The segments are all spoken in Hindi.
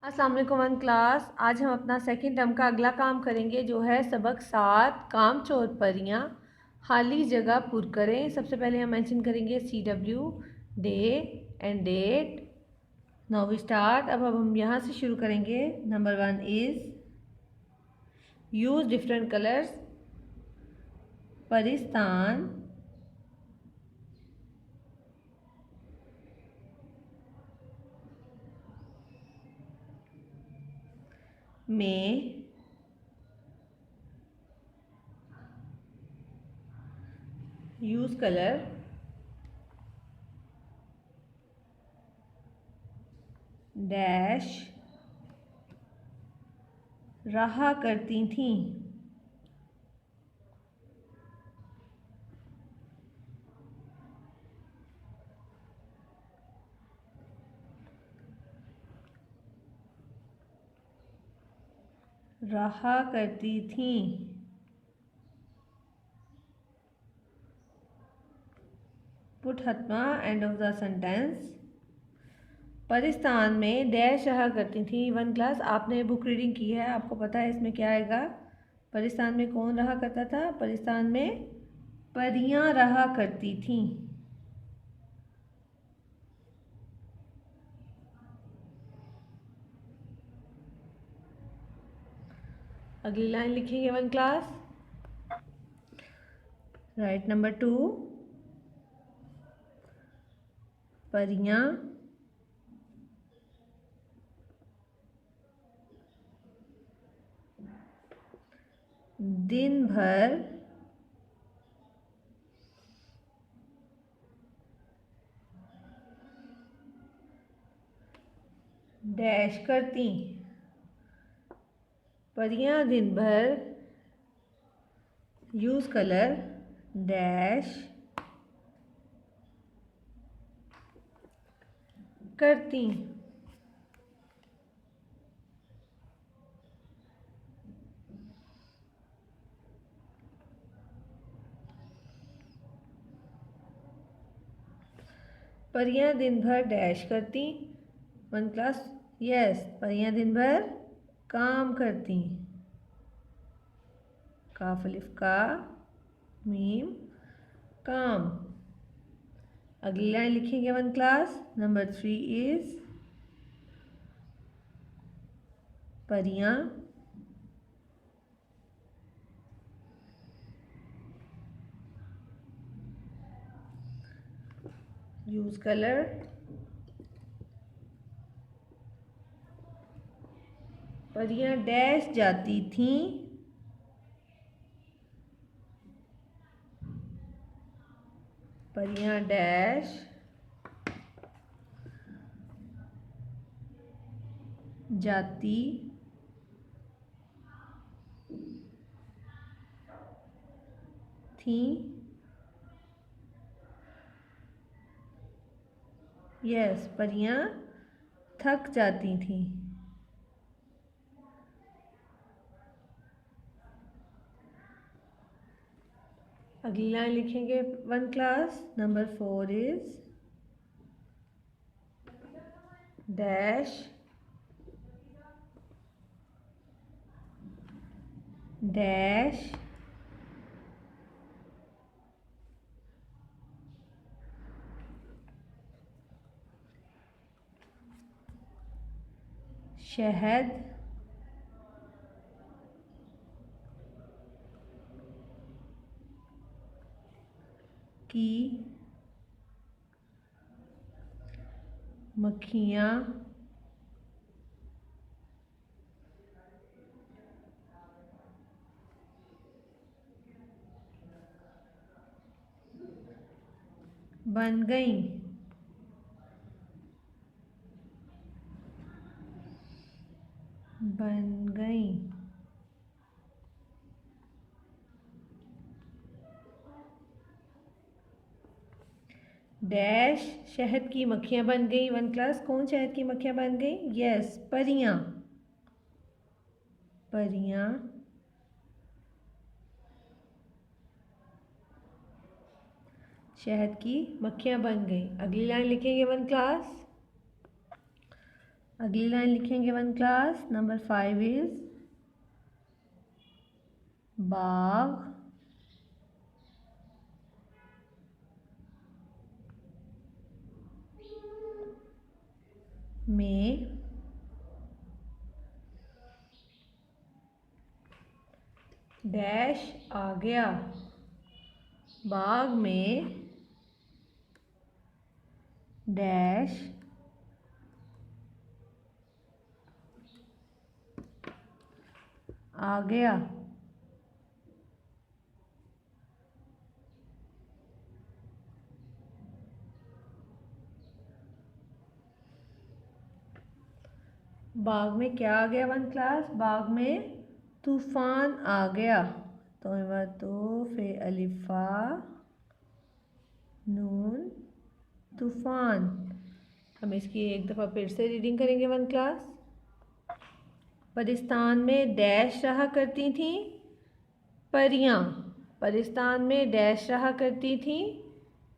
अस्सलाम वालेकुम वन क्लास। आज हम अपना सेकंड टर्म का अगला काम करेंगे जो है सबक 7 कामचोर परियां खाली जगह पुर करें। सबसे पहले हम मेंशन करेंगे CW day and date. Now we start. अब हम यहाँ से शुरू करेंगे। Number 1 is use different colours. परिस्तान में यूज़ कलर डैश रहा करती थीं। रहा करती थीं। पुट हतमा end of the sentence. Paristan में डैश रहा करती थी। वन क्लास आपने बुक रीडिंग की है, आपको पता है इसमें क्या आएगा। परिस्तान में कौन रहा करता था? परिस्तान में परियां रहा करती थीं। अगली लाइन लिखेंगे वन क्लास। राइट नंबर 2, परियां दिन भर डैश करती। परियां दिन भर यूज कलर डैश करती। परियां दिन भर डैश करती। वन क्लास यस, परियां दिन भर काम करती। काफ अलिफ का मीम काम। अगली लाइन लिखेंगे वन क्लास। नंबर 3 इज परियां यूज कलर परियां डैश जाती थीं। परियां डैश जाती थीं। यस, परियां थक जाती थीं। अगली लाइन लिखेंगे one class. Number 4 is dash dash शहद की मक्खियाँ बन गईं। बन गईं। डैश शहद की मक्खियाँ बन गई। वन क्लास कौन शहद की मक्खियाँ बन गई? यस, परियां। परियां शहद की मक्खियाँ बन गई। अगली लाइन लिखेंगे वन क्लास। अगली लाइन लिखेंगे वन क्लास। नंबर 5 इज बाग में डैश आ गया। बाग में डैश आ गया। बाग में क्या आ गया वन क्लास? बाग में तूफान आ गया। तो फिर अलिफा नून तूफान। हम इसकी एक दफ़ा फिर से रीडिंग करेंगे वन क्लास। परिस्तान में डैश रहा करती थी परियां। परिस्तान में डैश रहा करती थी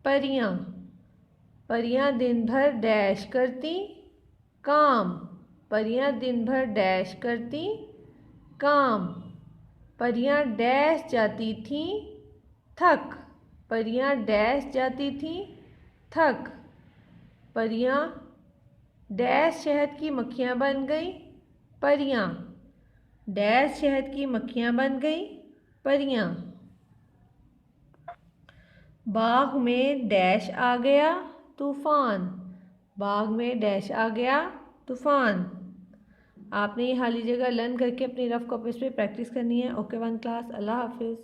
परियां। परियां दिन भर डैश करती काम। परियां दिन भर डैश करती काम। परियां डैश जाती थी थक। परियां डैश जाती थी थक। परियां डैश शहद की मक्खियाँ बन गई परियां। डैश शहद की मक्खियाँ बन गई परियां। बाग में डैश आ गया तूफान। बाग में डैश आ गया तूफान। आपने ये खाली जगह लर्न करके अपनी रफ कॉपीज पे प्रैक्टिस करनी है। ओके वन क्लास, अल्लाह हाफिज़।